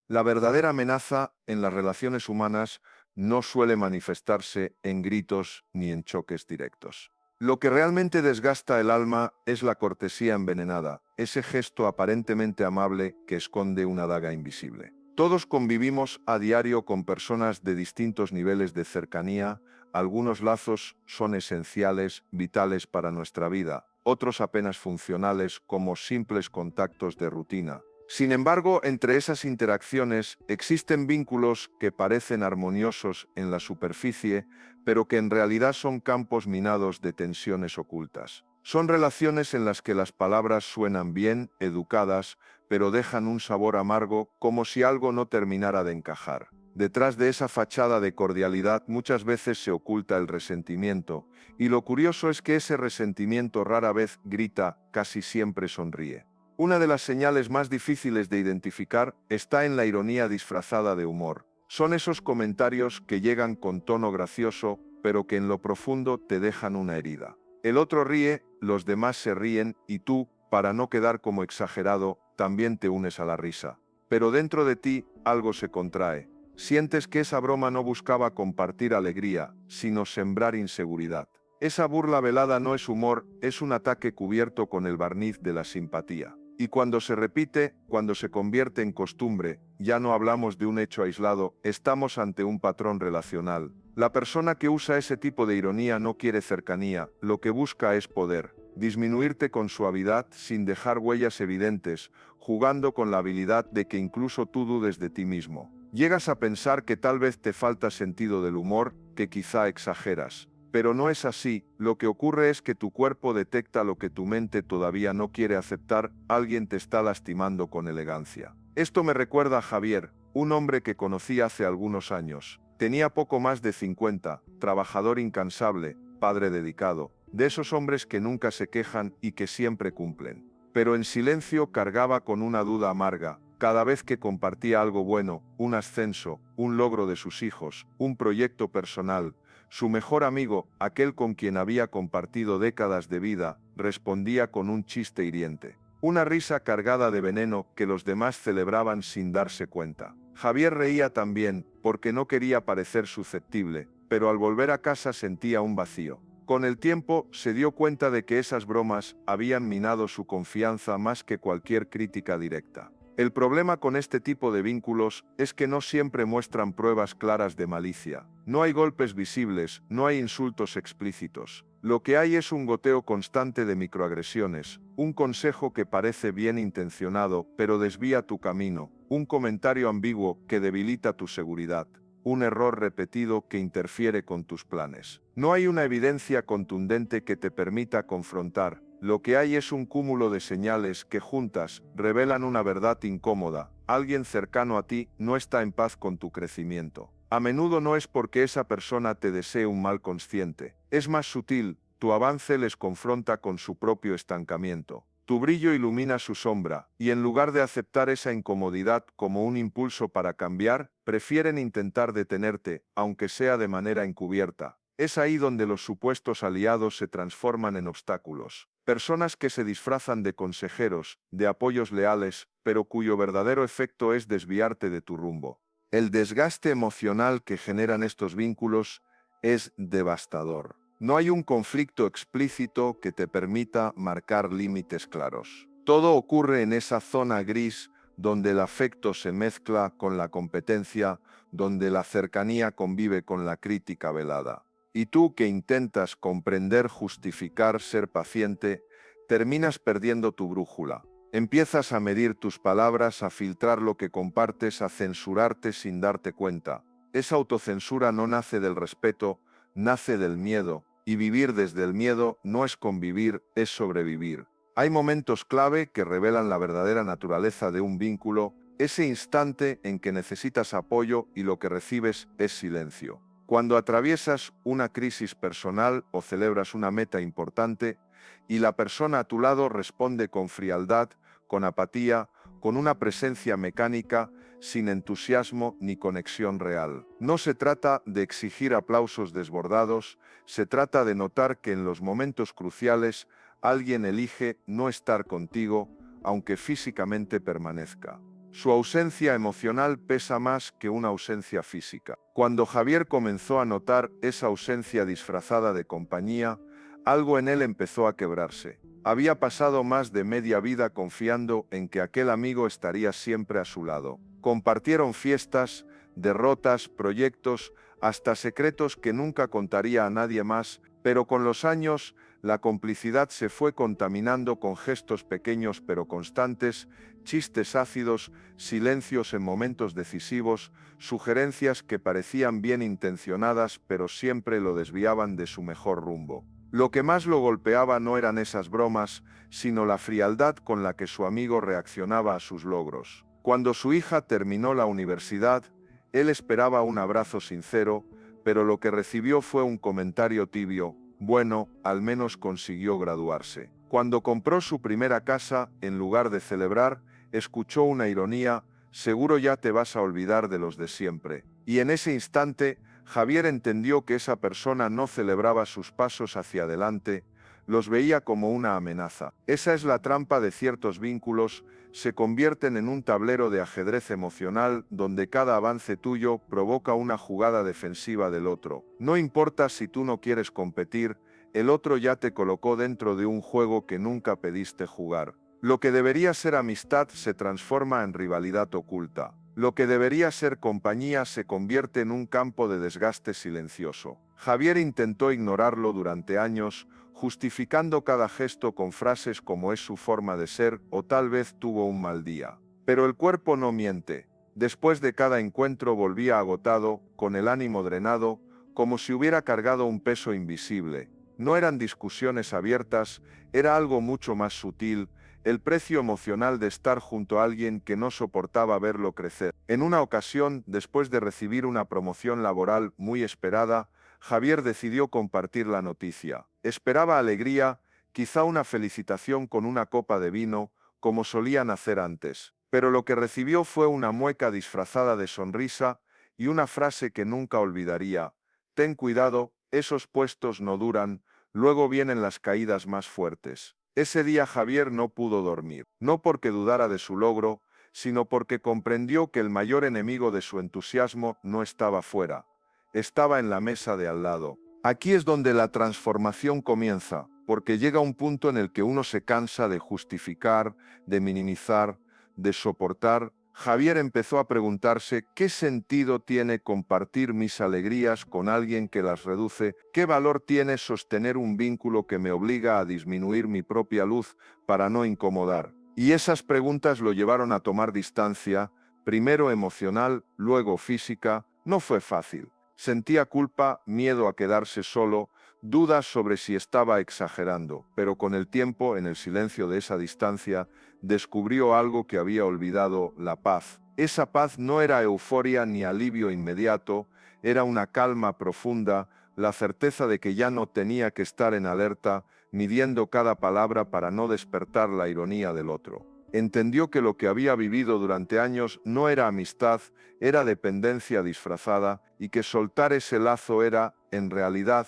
La verdadera amenaza en las relaciones humanas no suele manifestarse en gritos ni en choques directos. Lo que realmente desgasta el alma es la cortesía envenenada, ese gesto aparentemente amable que esconde una daga invisible. Todos convivimos a diario con personas de distintos niveles de cercanía. Algunos lazos son esenciales, vitales para nuestra vida, otros apenas funcionales como simples contactos de rutina. Sin embargo, entre esas interacciones existen vínculos que parecen armoniosos en la superficie, pero que en realidad son campos minados de tensiones ocultas. Son relaciones en las que las palabras suenan bien, educadas, pero dejan un sabor amargo, como si algo no terminara de encajar. Detrás de esa fachada de cordialidad muchas veces se oculta el resentimiento, y lo curioso es que ese resentimiento rara vez grita, casi siempre sonríe. Una de las señales más difíciles de identificar está en la ironía disfrazada de humor. Son esos comentarios que llegan con tono gracioso, pero que en lo profundo te dejan una herida. El otro ríe, los demás se ríen y tú, para no quedar como exagerado, también te unes a la risa. Pero dentro de ti algo se contrae. Sientes que esa broma no buscaba compartir alegría, sino sembrar inseguridad. Esa burla velada no es humor, es un ataque cubierto con el barniz de la simpatía. Y cuando se repite, cuando se convierte en costumbre, ya no hablamos de un hecho aislado, estamos ante un patrón relacional. La persona que usa ese tipo de ironía no quiere cercanía, lo que busca es poder. Disminuirte con suavidad sin dejar huellas evidentes, jugando con la habilidad de que incluso tú dudes de ti mismo. Llegas a pensar que tal vez te falta sentido del humor, que quizá exageras. Pero no es así, lo que ocurre es que tu cuerpo detecta lo que tu mente todavía no quiere aceptar, alguien te está lastimando con elegancia. Esto me recuerda a Javier, un hombre que conocí hace algunos años. Tenía poco más de 50, trabajador incansable, padre dedicado, de esos hombres que nunca se quejan y que siempre cumplen. Pero en silencio cargaba con una duda amarga. Cada vez que compartía algo bueno, un ascenso, un logro de sus hijos, un proyecto personal, su mejor amigo, aquel con quien había compartido décadas de vida, respondía con un chiste hiriente. Una risa cargada de veneno que los demás celebraban sin darse cuenta. Javier reía también, porque no quería parecer susceptible, pero al volver a casa sentía un vacío. Con el tiempo, se dio cuenta de que esas bromas habían minado su confianza más que cualquier crítica directa. El problema con este tipo de vínculos es que no siempre muestran pruebas claras de malicia. No hay golpes visibles, no hay insultos explícitos. Lo que hay es un goteo constante de microagresiones, un consejo que parece bien intencionado pero desvía tu camino, un comentario ambiguo que debilita tu seguridad, un error repetido que interfiere con tus planes. No hay una evidencia contundente que te permita confrontar. Lo que hay es un cúmulo de señales que juntas revelan una verdad incómoda. Alguien cercano a ti no está en paz con tu crecimiento. A menudo no es porque esa persona te desee un mal consciente. Es más sutil, tu avance les confronta con su propio estancamiento. Tu brillo ilumina su sombra, y en lugar de aceptar esa incomodidad como un impulso para cambiar, prefieren intentar detenerte, aunque sea de manera encubierta. Es ahí donde los supuestos aliados se transforman en obstáculos. Personas que se disfrazan de consejeros, de apoyos leales, pero cuyo verdadero efecto es desviarte de tu rumbo. El desgaste emocional que generan estos vínculos es devastador. No hay un conflicto explícito que te permita marcar límites claros. Todo ocurre en esa zona gris donde el afecto se mezcla con la competencia, donde la cercanía convive con la crítica velada. Y tú que intentas comprender, justificar, ser paciente, terminas perdiendo tu brújula. Empiezas a medir tus palabras, a filtrar lo que compartes, a censurarte sin darte cuenta. Esa autocensura no nace del respeto, nace del miedo, y vivir desde el miedo no es convivir, es sobrevivir. Hay momentos clave que revelan la verdadera naturaleza de un vínculo, ese instante en que necesitas apoyo y lo que recibes es silencio. Cuando atraviesas una crisis personal o celebras una meta importante y la persona a tu lado responde con frialdad, con apatía, con una presencia mecánica, sin entusiasmo ni conexión real. No se trata de exigir aplausos desbordados, se trata de notar que en los momentos cruciales alguien elige no estar contigo, aunque físicamente permanezca. Su ausencia emocional pesa más que una ausencia física. Cuando Javier comenzó a notar esa ausencia disfrazada de compañía, algo en él empezó a quebrarse. Había pasado más de media vida confiando en que aquel amigo estaría siempre a su lado. Compartieron fiestas, derrotas, proyectos, hasta secretos que nunca contaría a nadie más, pero con los años, la complicidad se fue contaminando con gestos pequeños pero constantes, chistes ácidos, silencios en momentos decisivos, sugerencias que parecían bien intencionadas pero siempre lo desviaban de su mejor rumbo. Lo que más lo golpeaba no eran esas bromas, sino la frialdad con la que su amigo reaccionaba a sus logros. Cuando su hija terminó la universidad, él esperaba un abrazo sincero, pero lo que recibió fue un comentario tibio: bueno, al menos consiguió graduarse. Cuando compró su primera casa, en lugar de celebrar, escuchó una ironía: seguro ya te vas a olvidar de los de siempre. Y en ese instante, Javier entendió que esa persona no celebraba sus pasos hacia adelante, los veía como una amenaza. Esa es la trampa de ciertos vínculos, se convierten en un tablero de ajedrez emocional donde cada avance tuyo provoca una jugada defensiva del otro. No importa si tú no quieres competir, el otro ya te colocó dentro de un juego que nunca pediste jugar. Lo que debería ser amistad se transforma en rivalidad oculta. Lo que debería ser compañía se convierte en un campo de desgaste silencioso. Javier intentó ignorarlo durante años, justificando cada gesto con frases como es su forma de ser o tal vez tuvo un mal día. Pero el cuerpo no miente. Después de cada encuentro volvía agotado, con el ánimo drenado, como si hubiera cargado un peso invisible. No eran discusiones abiertas, era algo mucho más sutil, el precio emocional de estar junto a alguien que no soportaba verlo crecer. En una ocasión, después de recibir una promoción laboral muy esperada, Javier decidió compartir la noticia. Esperaba alegría, quizá una felicitación con una copa de vino, como solían hacer antes. Pero lo que recibió fue una mueca disfrazada de sonrisa y una frase que nunca olvidaría: ten cuidado, esos puestos no duran, luego vienen las caídas más fuertes. Ese día Javier no pudo dormir, no porque dudara de su logro, sino porque comprendió que el mayor enemigo de su entusiasmo no estaba fuera, estaba en la mesa de al lado. Aquí es donde la transformación comienza, porque llega un punto en el que uno se cansa de justificar, de minimizar, de soportar. Javier empezó a preguntarse: ¿qué sentido tiene compartir mis alegrías con alguien que las reduce? ¿Qué valor tiene sostener un vínculo que me obliga a disminuir mi propia luz para no incomodar? Y esas preguntas lo llevaron a tomar distancia, primero emocional, luego física. No fue fácil. Sentía culpa, miedo a quedarse solo, dudas sobre si estaba exagerando, pero con el tiempo, en el silencio de esa distancia, descubrió algo que había olvidado: la paz. Esa paz no era euforia ni alivio inmediato, era una calma profunda, la certeza de que ya no tenía que estar en alerta, midiendo cada palabra para no despertar la ironía del otro. Entendió que lo que había vivido durante años no era amistad, era dependencia disfrazada, y que soltar ese lazo era, en realidad,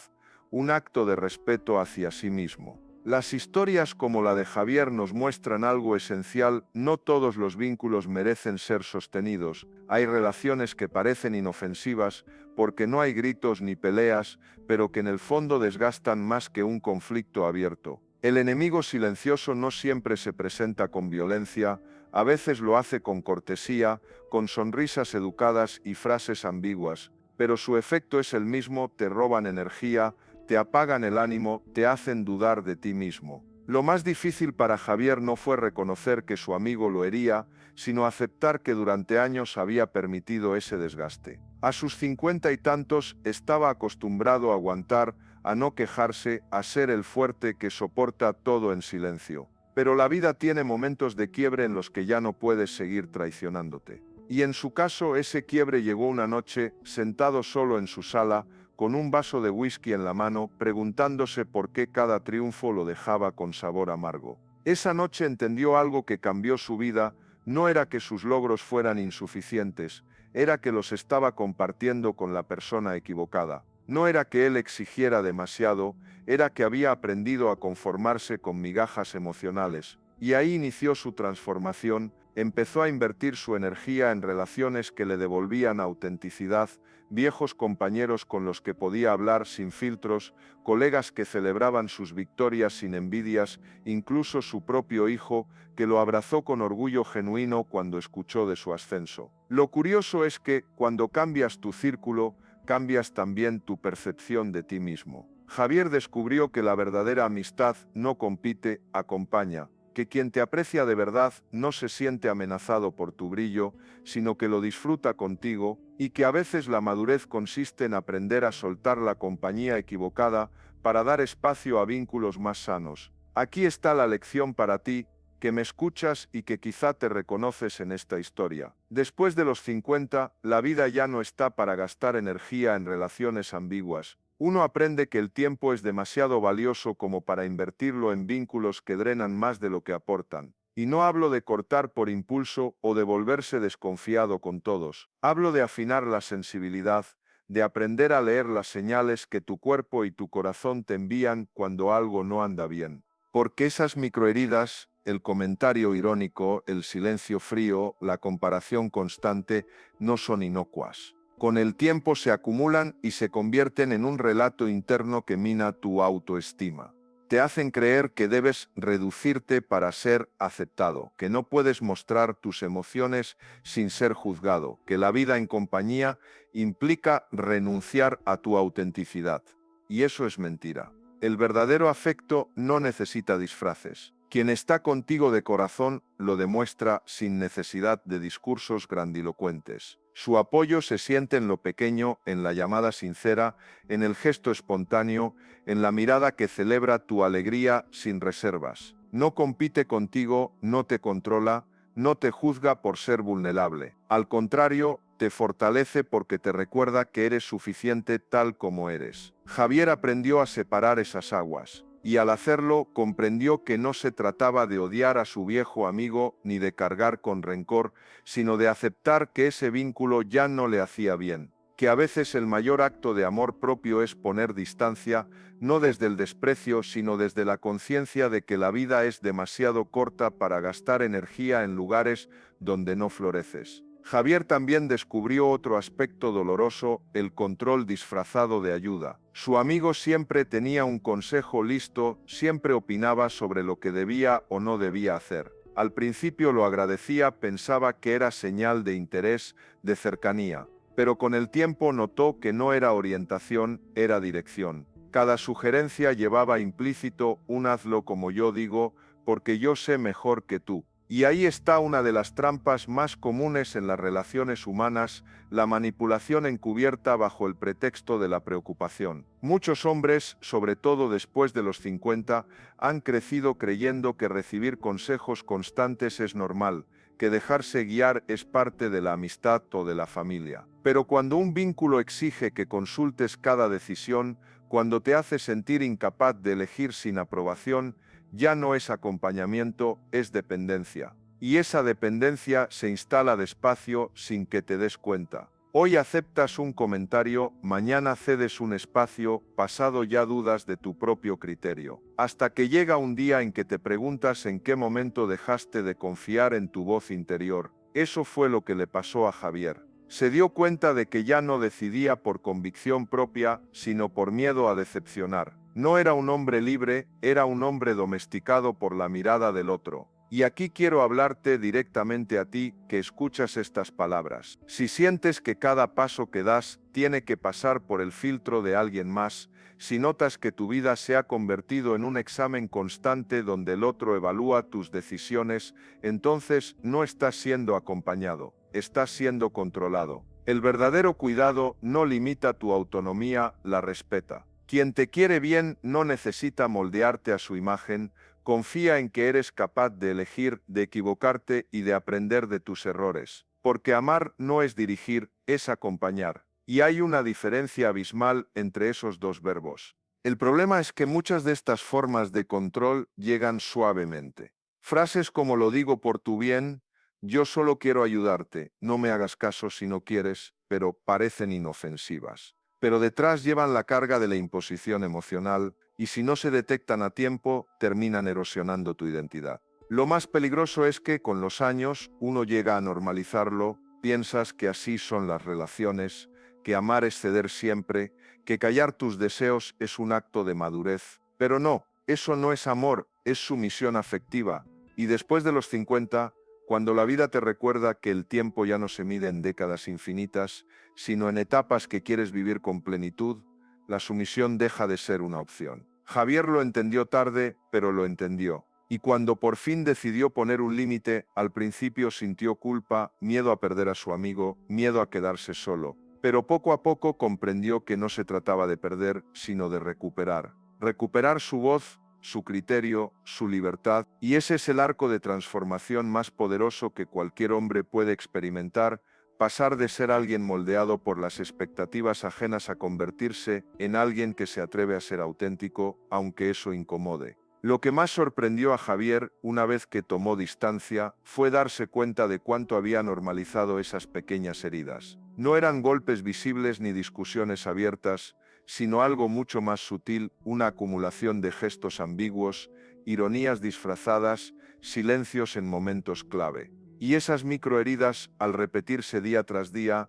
un acto de respeto hacia sí mismo. Las historias como la de Javier nos muestran algo esencial: no todos los vínculos merecen ser sostenidos. Hay relaciones que parecen inofensivas porque no hay gritos ni peleas, pero que en el fondo desgastan más que un conflicto abierto. El enemigo silencioso no siempre se presenta con violencia, a veces lo hace con cortesía, con sonrisas educadas y frases ambiguas, pero su efecto es el mismo: te roban energía, te apagan el ánimo, te hacen dudar de ti mismo. Lo más difícil para Javier no fue reconocer que su amigo lo hería, sino aceptar que durante años había permitido ese desgaste. A sus 50 y tantos estaba acostumbrado a aguantar, a no quejarse, a ser el fuerte que soporta todo en silencio. Pero la vida tiene momentos de quiebre en los que ya no puedes seguir traicionándote. Y en su caso, ese quiebre llegó una noche, sentado solo en su sala, con un vaso de whisky en la mano, preguntándose por qué cada triunfo lo dejaba con sabor amargo. Esa noche entendió algo que cambió su vida: no era que sus logros fueran insuficientes, era que los estaba compartiendo con la persona equivocada. No era que él exigiera demasiado, era que había aprendido a conformarse con migajas emocionales. Y ahí inició su transformación, Empezó a invertir su energía en relaciones que le devolvían autenticidad, viejos compañeros con los que podía hablar sin filtros, colegas que celebraban sus victorias sin envidias, incluso su propio hijo, que lo abrazó con orgullo genuino cuando escuchó de su ascenso. Lo curioso es que, cuando cambias tu círculo, cambias también tu percepción de ti mismo. Javier descubrió que la verdadera amistad no compite, acompaña, que quien te aprecia de verdad no se siente amenazado por tu brillo, sino que lo disfruta contigo, y que a veces la madurez consiste en aprender a soltar la compañía equivocada para dar espacio a vínculos más sanos. Aquí está la lección para ti, que me escuchas y que quizá te reconoces en esta historia. Después de los 50, la vida ya no está para gastar energía en relaciones ambiguas. Uno aprende que el tiempo es demasiado valioso como para invertirlo en vínculos que drenan más de lo que aportan. Y no hablo de cortar por impulso o de volverse desconfiado con todos. Hablo de afinar la sensibilidad, de aprender a leer las señales que tu cuerpo y tu corazón te envían cuando algo no anda bien. Porque esas microheridas, el comentario irónico, el silencio frío, la comparación constante, no son inocuas. Con el tiempo se acumulan y se convierten en un relato interno que mina tu autoestima. Te hacen creer que debes reducirte para ser aceptado, que no puedes mostrar tus emociones sin ser juzgado, que la vida en compañía implica renunciar a tu autenticidad. Y eso es mentira. El verdadero afecto no necesita disfraces. Quien está contigo de corazón lo demuestra sin necesidad de discursos grandilocuentes. Su apoyo se siente en lo pequeño, en la llamada sincera, en el gesto espontáneo, en la mirada que celebra tu alegría sin reservas. No compite contigo, no te controla, no te juzga por ser vulnerable. Al contrario, te fortalece porque te recuerda que eres suficiente tal como eres. Javier aprendió a separar esas aguas. Y al hacerlo comprendió que no se trataba de odiar a su viejo amigo ni de cargar con rencor, sino de aceptar que ese vínculo ya no le hacía bien, que a veces el mayor acto de amor propio es poner distancia, no desde el desprecio, sino desde la conciencia de que la vida es demasiado corta para gastar energía en lugares donde no floreces. Javier también descubrió otro aspecto doloroso, el control disfrazado de ayuda. Su amigo siempre tenía un consejo listo, siempre opinaba sobre lo que debía o no debía hacer. Al principio lo agradecía, pensaba que era señal de interés, de cercanía. Pero con el tiempo notó que no era orientación, era dirección. Cada sugerencia llevaba implícito un hazlo como yo digo, porque yo sé mejor que tú. Y ahí está una de las trampas más comunes en las relaciones humanas, la manipulación encubierta bajo el pretexto de la preocupación. Muchos hombres, sobre todo después de los 50, han crecido creyendo que recibir consejos constantes es normal, que dejarse guiar es parte de la amistad o de la familia. Pero cuando un vínculo exige que consultes cada decisión, cuando te hace sentir incapaz de elegir sin aprobación, ya no es acompañamiento, es dependencia. Y esa dependencia se instala despacio sin que te des cuenta. Hoy aceptas un comentario, mañana cedes un espacio, pasado ya dudas de tu propio criterio. Hasta que llega un día en que te preguntas en qué momento dejaste de confiar en tu voz interior. Eso fue lo que le pasó a Javier. Se dio cuenta de que ya no decidía por convicción propia, sino por miedo a decepcionar. No era un hombre libre, era un hombre domesticado por la mirada del otro. Y aquí quiero hablarte directamente a ti, que escuchas estas palabras. Si sientes que cada paso que das tiene que pasar por el filtro de alguien más, si notas que tu vida se ha convertido en un examen constante donde el otro evalúa tus decisiones, entonces no estás siendo acompañado, estás siendo controlado. El verdadero cuidado no limita tu autonomía, la respeta. Quien te quiere bien no necesita moldearte a su imagen, confía en que eres capaz de elegir, de equivocarte y de aprender de tus errores. Porque amar no es dirigir, es acompañar. Y hay una diferencia abismal entre esos dos verbos. El problema es que muchas de estas formas de control llegan suavemente. Frases como lo digo por tu bien, yo solo quiero ayudarte, no me hagas caso si no quieres, pero parecen inofensivas. Pero detrás llevan la carga de la imposición emocional y si no se detectan a tiempo, terminan erosionando tu identidad. Lo más peligroso es que, con los años, uno llega a normalizarlo, piensas que así son las relaciones, que amar es ceder siempre, que callar tus deseos es un acto de madurez. Pero no, eso no es amor, es sumisión afectiva. Y después de los 50, cuando la vida te recuerda que el tiempo ya no se mide en décadas infinitas, sino en etapas que quieres vivir con plenitud, la sumisión deja de ser una opción. Javier lo entendió tarde, pero lo entendió. Y cuando por fin decidió poner un límite, al principio sintió culpa, miedo a perder a su amigo, miedo a quedarse solo. Pero poco a poco comprendió que no se trataba de perder, sino de recuperar. Recuperar su voz, su criterio, su libertad, y ese es el arco de transformación más poderoso que cualquier hombre puede experimentar, pasar de ser alguien moldeado por las expectativas ajenas a convertirse en alguien que se atreve a ser auténtico, aunque eso incomode. Lo que más sorprendió a Javier, una vez que tomó distancia, fue darse cuenta de cuánto había normalizado esas pequeñas heridas. No eran golpes visibles ni discusiones abiertas, sino algo mucho más sutil, una acumulación de gestos ambiguos, ironías disfrazadas, silencios en momentos clave. Y esas microheridas, al repetirse día tras día,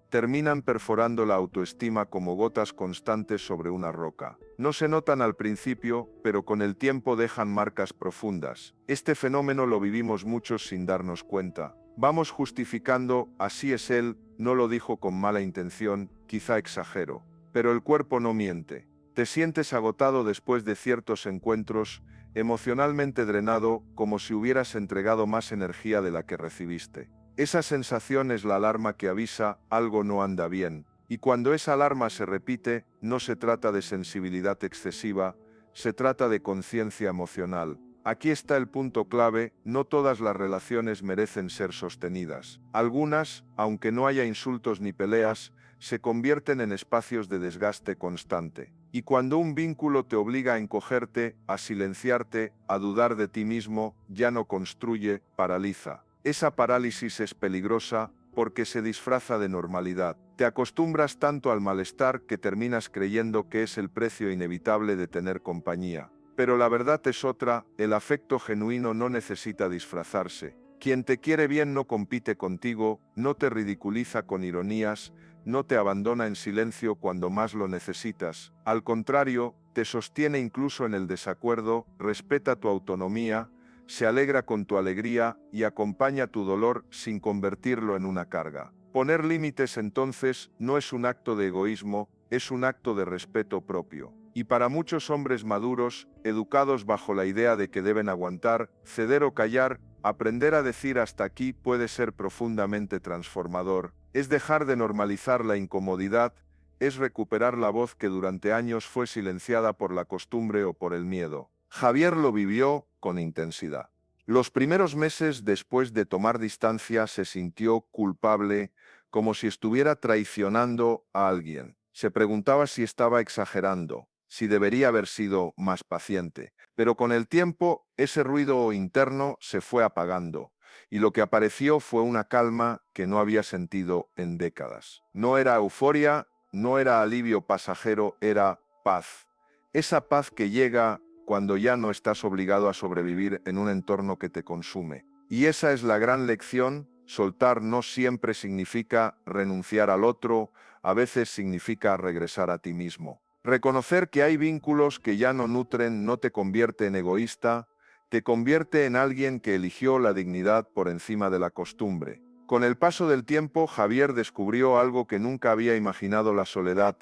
terminan perforando la autoestima como gotas constantes sobre una roca. No se notan al principio, pero con el tiempo dejan marcas profundas. Este fenómeno lo vivimos muchos sin darnos cuenta. Vamos justificando, así es él, no lo dijo con mala intención, quizá exagero. Pero el cuerpo no miente. Te sientes agotado después de ciertos encuentros, emocionalmente drenado, como si hubieras entregado más energía de la que recibiste. Esa sensación es la alarma que avisa algo no anda bien, y cuando esa alarma se repite, no se trata de sensibilidad excesiva, se trata de conciencia emocional. Aquí está el punto clave, no todas las relaciones merecen ser sostenidas. Algunas, aunque no haya insultos ni peleas, se convierten en espacios de desgaste constante. Y cuando un vínculo te obliga a encogerte, a silenciarte, a dudar de ti mismo, ya no construye, paraliza. Esa parálisis es peligrosa porque se disfraza de normalidad. Te acostumbras tanto al malestar que terminas creyendo que es el precio inevitable de tener compañía. Pero la verdad es otra, el afecto genuino no necesita disfrazarse. Quien te quiere bien no compite contigo, no te ridiculiza con ironías, no te abandona en silencio cuando más lo necesitas. Al contrario, te sostiene incluso en el desacuerdo, respeta tu autonomía, se alegra con tu alegría y acompaña tu dolor sin convertirlo en una carga. Poner límites entonces no es un acto de egoísmo, es un acto de respeto propio. Y para muchos hombres maduros, educados bajo la idea de que deben aguantar, ceder o callar, aprender a decir hasta aquí puede ser profundamente transformador. Es dejar de normalizar la incomodidad, es recuperar la voz que durante años fue silenciada por la costumbre o por el miedo. Javier lo vivió con intensidad. Los primeros meses después de tomar distancia se sintió culpable, como si estuviera traicionando a alguien. Se preguntaba si estaba exagerando, si debería haber sido más paciente. Pero con el tiempo, ese ruido interno se fue apagando, y lo que apareció fue una calma que no había sentido en décadas. No era euforia, no era alivio pasajero, era paz. Esa paz que llega cuando ya no estás obligado a sobrevivir en un entorno que te consume. Y esa es la gran lección, soltar no siempre significa renunciar al otro, a veces significa regresar a ti mismo. Reconocer que hay vínculos que ya no nutren no te convierte en egoísta, te convierte en alguien que eligió la dignidad por encima de la costumbre. Con el paso del tiempo, Javier descubrió algo que nunca había imaginado: la soledad.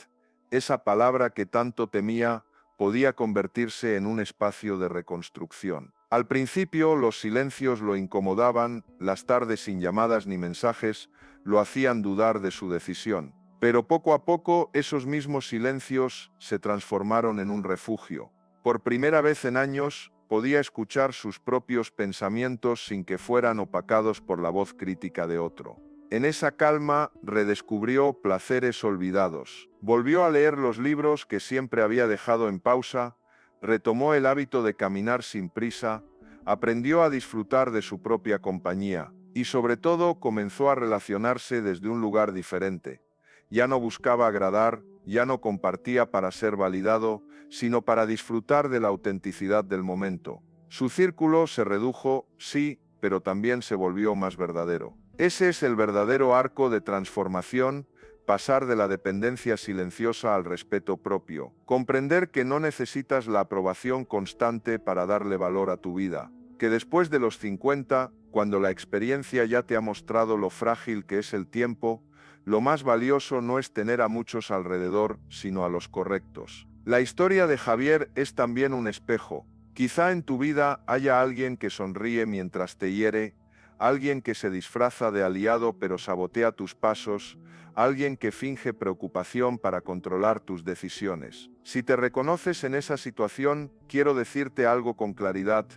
Esa palabra que tanto temía podía convertirse en un espacio de reconstrucción. Al principio, los silencios lo incomodaban, las tardes sin llamadas ni mensajes lo hacían dudar de su decisión. Pero poco a poco, esos mismos silencios se transformaron en un refugio. Por primera vez en años, podía escuchar sus propios pensamientos sin que fueran opacados por la voz crítica de otro. En esa calma redescubrió placeres olvidados. Volvió a leer los libros que siempre había dejado en pausa, retomó el hábito de caminar sin prisa, aprendió a disfrutar de su propia compañía y sobre todo comenzó a relacionarse desde un lugar diferente. Ya no buscaba agradar, ya no compartía para ser validado, sino para disfrutar de la autenticidad del momento. Su círculo se redujo, sí, pero también se volvió más verdadero. Ese es el verdadero arco de transformación, pasar de la dependencia silenciosa al respeto propio. Comprender que no necesitas la aprobación constante para darle valor a tu vida. Que después de los 50, cuando la experiencia ya te ha mostrado lo frágil que es el tiempo, lo más valioso no es tener a muchos alrededor, sino a los correctos. La historia de Javier es también un espejo. Quizá en tu vida haya alguien que sonríe mientras te hiere, alguien que se disfraza de aliado pero sabotea tus pasos, alguien que finge preocupación para controlar tus decisiones. Si te reconoces en esa situación, quiero decirte algo con claridad: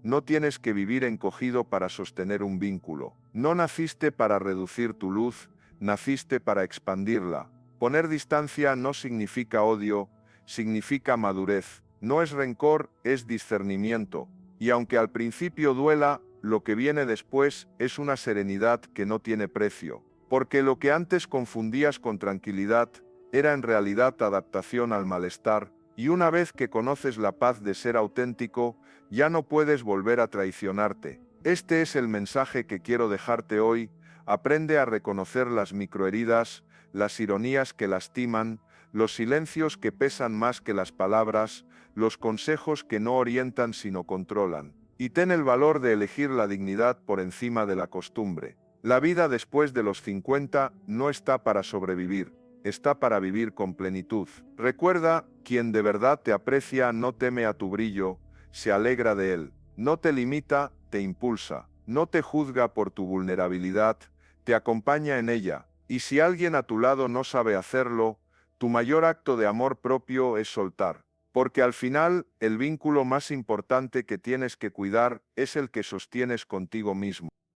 no tienes que vivir encogido para sostener un vínculo. No naciste para reducir tu luz, naciste para expandirla. Poner distancia no significa odio, significa madurez. No es rencor, es discernimiento. Y aunque al principio duela, lo que viene después es una serenidad que no tiene precio. Porque lo que antes confundías con tranquilidad era en realidad adaptación al malestar, y una vez que conoces la paz de ser auténtico, ya no puedes volver a traicionarte. Este es el mensaje que quiero dejarte hoy. Aprende a reconocer las microheridas, las ironías que lastiman, los silencios que pesan más que las palabras, los consejos que no orientan sino controlan. Y ten el valor de elegir la dignidad por encima de la costumbre. La vida después de los 50 no está para sobrevivir, está para vivir con plenitud. Recuerda, quien de verdad te aprecia no teme a tu brillo, se alegra de él. No te limita, te impulsa. No te juzga por tu vulnerabilidad, te acompaña en ella. Y si alguien a tu lado no sabe hacerlo, tu mayor acto de amor propio es soltar. Porque al final, el vínculo más importante que tienes que cuidar es el que sostienes contigo mismo.